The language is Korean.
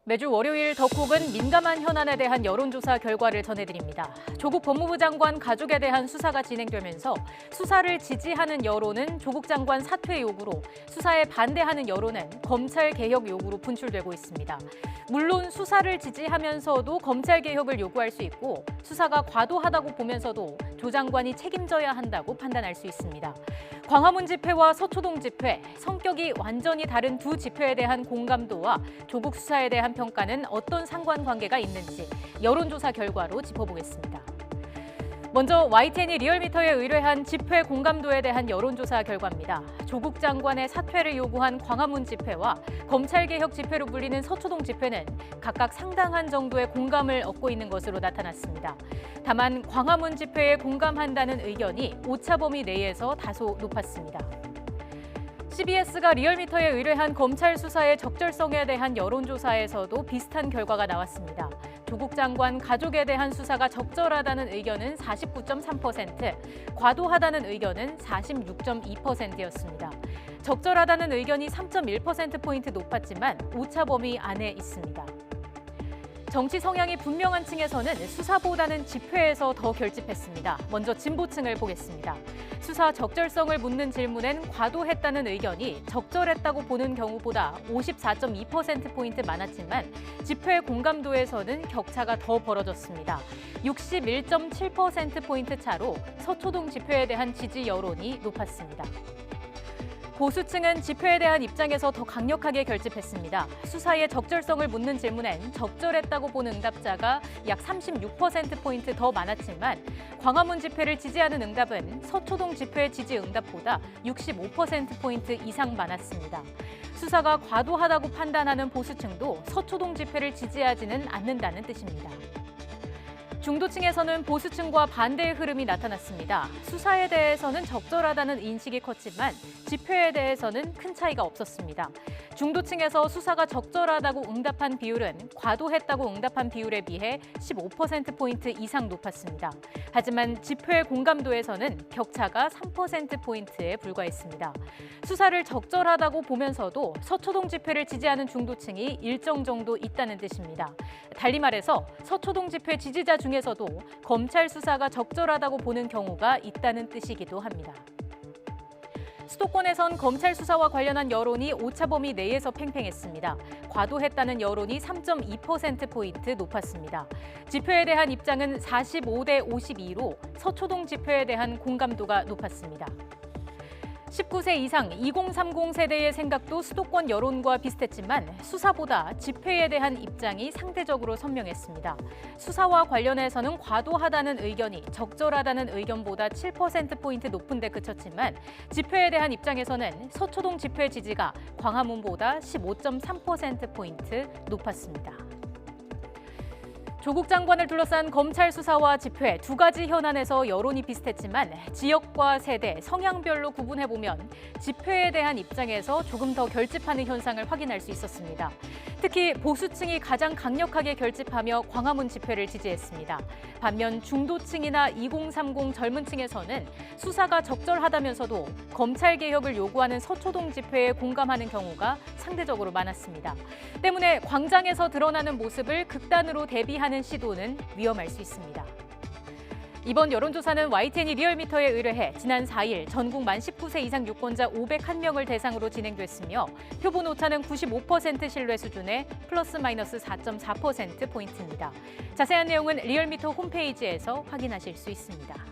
매주 월요일 덕국은 민감한 현안에 대한 여론조사 결과를 전해드립니다. 조국 법무부 장관 가족에 대한 수사가 진행되면서 수사를 지지하는 여론은 조국 장관 사퇴 요구로, 수사에 반대하는 여론은 검찰 개혁 요구로 분출되고 있습니다. 물론 수사를 지지하면서도 검찰 개혁을 요구할 수 있고, 수사가 과도하다고 보면서도 조 장관이 책임져야 한다고 판단할 수 있습니다. 광화문 집회와 서초동 집회, 성격이 완전히 다른 두 집회에 대한 공감도와 조국 수사에 대한 평가는 어떤 상관관계가 있는지 여론조사 결과로 짚어보겠습니다. 먼저 YTN이 리얼미터에 의뢰한 집회 공감도에 대한 여론조사 결과입니다. 조국 장관의 사퇴를 요구한 광화문 집회와 검찰개혁 집회로 불리는 서초동 집회는 각각 상당한 정도의 공감을 얻고 있는 것으로 나타났습니다. 다만 광화문 집회에 공감한다는 의견이 오차범위 내에서 다소 높았습니다. CBS가 리얼미터에 의뢰한 검찰 수사의 적절성에 대한 여론조사에서도 비슷한 결과가 나왔습니다. 조국 장관 가족에 대한 수사가 적절하다는 의견은 49.3%, 과도하다는 의견은 46.2%였습니다. 적절하다는 의견이 3.1%포인트 높았지만 오차 범위 안에 있습니다. 정치 성향이 분명한 층에서는 수사보다는 집회에서 더 결집했습니다. 먼저 진보층을 보겠습니다. 수사 적절성을 묻는 질문엔 과도했다는 의견이 적절했다고 보는 경우보다 54.2%포인트 많았지만 집회 공감도에서는 격차가 더 벌어졌습니다. 61.7%포인트 차로 서초동 집회에 대한 지지 여론이 높았습니다. 보수층은 집회에 대한 입장에서 더 강력하게 결집했습니다. 수사의 적절성을 묻는 질문엔 적절했다고 보는 응답자가 약 36%포인트 더 많았지만 광화문 집회를 지지하는 응답은 서초동 집회 지지 응답보다 65%포인트 이상 많았습니다. 수사가 과도하다고 판단하는 보수층도 서초동 집회를 지지하지는 않는다는 뜻입니다. 중도층에서는 보수층과 반대의 흐름이 나타났습니다. 수사에 대해서는 적절하다는 인식이 컸지만 집회에 대해서는 큰 차이가 없었습니다. 중도층에서 수사가 적절하다고 응답한 비율은 과도했다고 응답한 비율에 비해 15%포인트 이상 높았습니다. 하지만 집회 공감도에서는 격차가 3%포인트에 불과했습니다. 수사를 적절하다고 보면서도 서초동 집회를 지지하는 중도층이 일정 정도 있다는 뜻입니다. 달리 말해서 서초동 집회 지지자 중에서도 검찰 수사가 적절하다고 보는 경우가 있다는 뜻이기도 합니다. 수도권에선 검찰 수사와 관련한 여론이 오차범위 내에서 팽팽했습니다. 과도했다는 여론이 3.2%포인트 높았습니다. 집회에 대한 입장은 45대 52로 서초동 집회에 대한 공감도가 높았습니다. 19세 이상 2030 세대의 생각도 수도권 여론과 비슷했지만 수사보다 집회에 대한 입장이 상대적으로 선명했습니다. 수사와 관련해서는 과도하다는 의견이 적절하다는 의견보다 7%포인트 높은 데 그쳤지만 집회에 대한 입장에서는 서초동 집회 지지가 광화문보다 15.3%포인트 높았습니다. 조국 장관을 둘러싼 검찰 수사와 집회 두 가지 현안에서 여론이 비슷했지만 지역과 세대, 성향별로 구분해보면 집회에 대한 입장에서 조금 더 결집하는 현상을 확인할 수 있었습니다. 특히 보수층이 가장 강력하게 결집하며 광화문 집회를 지지했습니다. 반면 중도층이나 2030 젊은 층에서는 수사가 적절하다면서도 검찰 개혁을 요구하는 서초동 집회에 공감하는 경우가 상대적으로 많았습니다. 때문에 광장에서 드러나는 모습을 극단으로 대비하는 시도는 위험할 수 있습니다. 이번 여론조사는 YTN이 리얼미터에 의뢰해 지난 4일 전국 만 19세 이상 유권자 501명을 대상으로 진행됐으며 표본 오차는 95% 신뢰 수준의 플러스 마이너스 4.4%포인트입니다. 자세한 내용은 리얼미터 홈페이지에서 확인하실 수 있습니다.